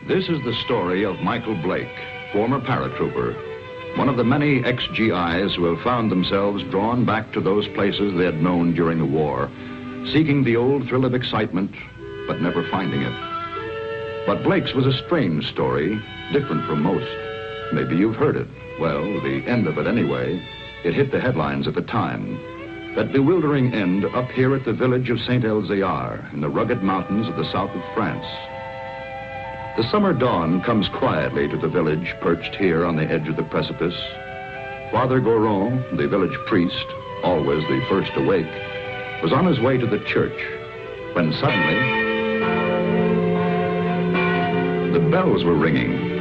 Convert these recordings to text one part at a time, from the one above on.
This is the story of Michael Blake, former paratrooper, one of the many ex-GIs who have found themselves drawn back to those places they had known during the war, seeking the old thrill of excitement, but never finding it. But Blake's was a strange story, different from most. Maybe you've heard it. Well, the end of it anyway. It hit the headlines at the time. That bewildering end up here at the village of Saint-Elzéar in the rugged mountains of the south of France. The summer dawn comes quietly to the village perched here on the edge of the precipice. Father Goron, the village priest, always the first awake, was on his way to the church when suddenly the bells were ringing.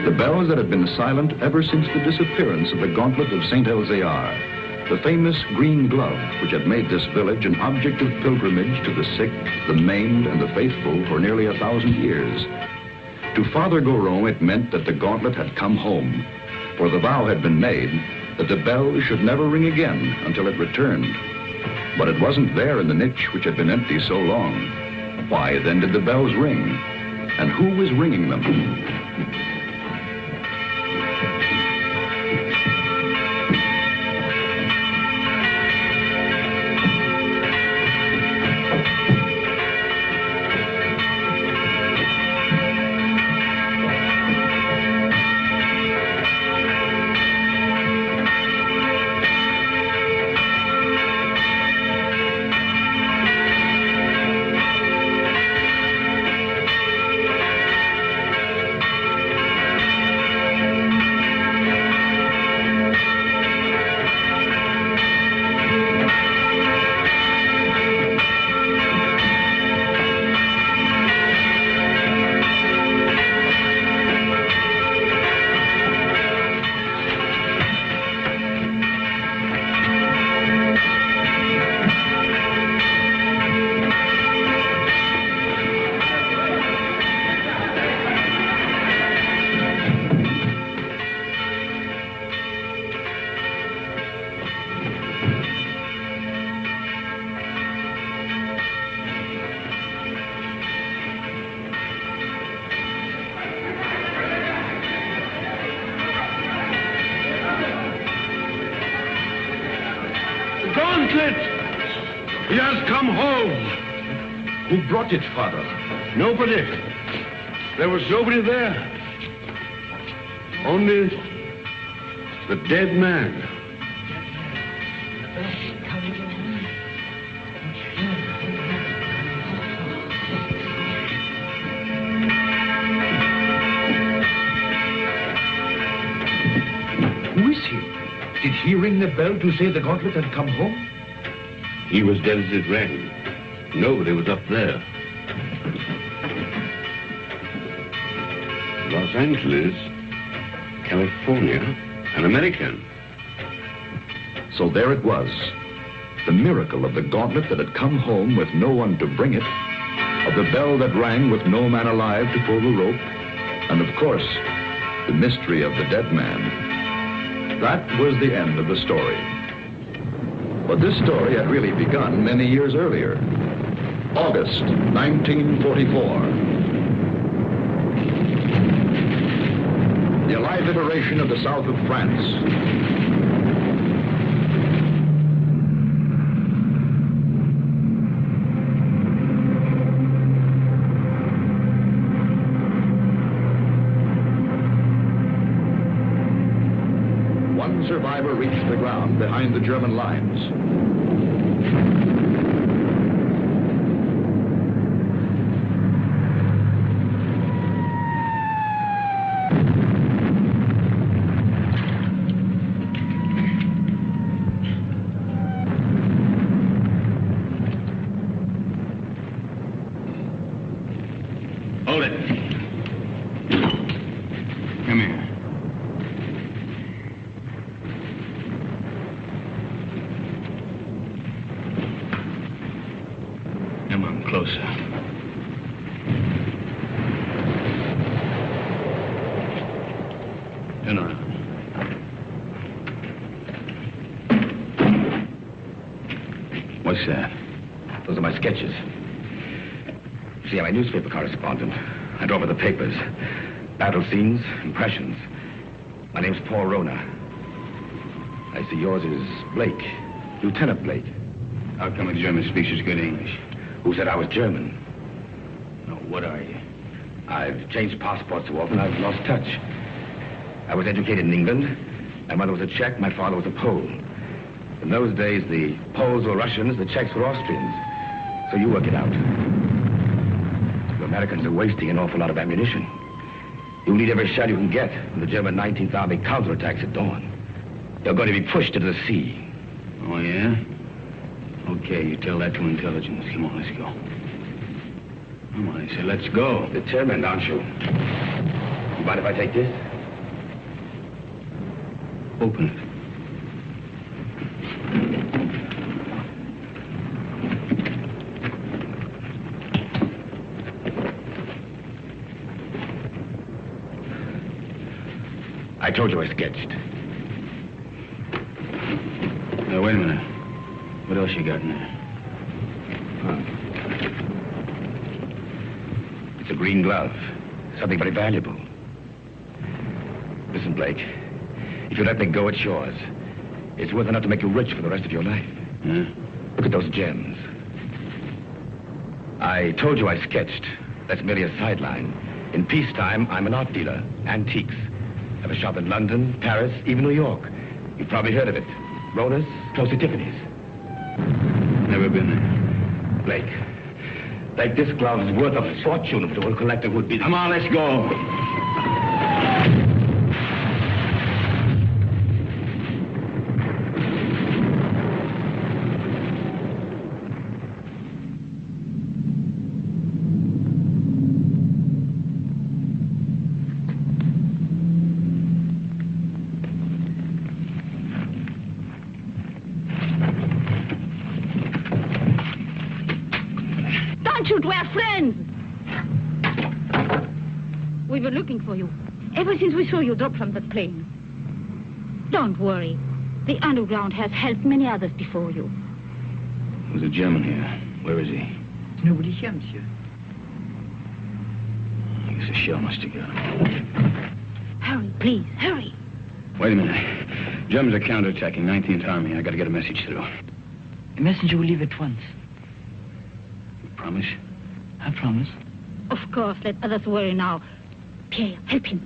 The bells that had been silent ever since the disappearance of the gauntlet of Saint-Elzéar. The famous green glove, which had made this village an object of pilgrimage to the sick, the maimed, and the faithful for nearly 1,000 years. To Father Goron, it meant that the gauntlet had come home, for the vow had been made that the bell should never ring again until it returned. But it wasn't there in the niche which had been empty so long. Why then did the bells ring? And who was ringing them? He has come home. Who brought it, Father? Nobody. There was nobody there. Only the dead man. Who is he? Did he ring the bell to say the gauntlet had come home? He was dead as it rang. Nobody was up there. Los Angeles, California, an American. So there it was. The miracle of the gauntlet that had come home with no one to bring it, of the bell that rang with no man alive to pull the rope, and of course, the mystery of the dead man. That was the end of the story. But this story had really begun many years earlier. August 1944. The Allied liberation of the south of France. One survivor reached the ground behind the German lines. Hold it. Come here. Come on, closer. Turn around. What's that? Those are my sketches. See, I'm a newspaper correspondent. And over the papers. Battle scenes, impressions. My name's Paul Rona. I see yours is Blake. Lieutenant Blake. How come a German speaks as good English? Who said I was German? No, what are you? I've changed passports so often I've lost touch. I was educated in England. My mother was a Czech, my father was a Pole. In those days, the Poles were Russians, the Czechs were Austrians. So you work it out. The Americans are wasting an awful lot of ammunition. You'll need every shell you can get when the German 19th Army counterattacks at dawn. You're going to be pushed into the sea. Oh, yeah? Okay, you tell that to intelligence. Come on, let's go. Come on, I say, let's go. Determined, aren't you? You mind if I take this? Open it. I told you I sketched. Now, wait a minute. What else you got in there? It's a green glove. Something very valuable. Listen, Blake. If you let me go, it's yours. It's worth enough to make you rich for the rest of your life. Huh? Look at those gems. I told you I sketched. That's merely a sideline. In peacetime, I'm an art dealer. Antiques. I have a shop in London, Paris, even New York. You've probably heard of it. Rona's, close to Tiffany's. Never been there. Blake, this glove is worth a fortune to a collector who'd be... Come on, let's go. We're friends. We were looking for you ever since we saw you drop from that plane. Don't worry. The underground has helped many others before you. There's a German here. Where is he? Nobody here, monsieur. I guess the shell must have got him. Hurry, please, hurry. Wait a minute. Germans are counterattacking 19th Army. I got to get a message through. A messenger will leave at once. You promise? I promise. Of course, let others worry now. Pierre, help him.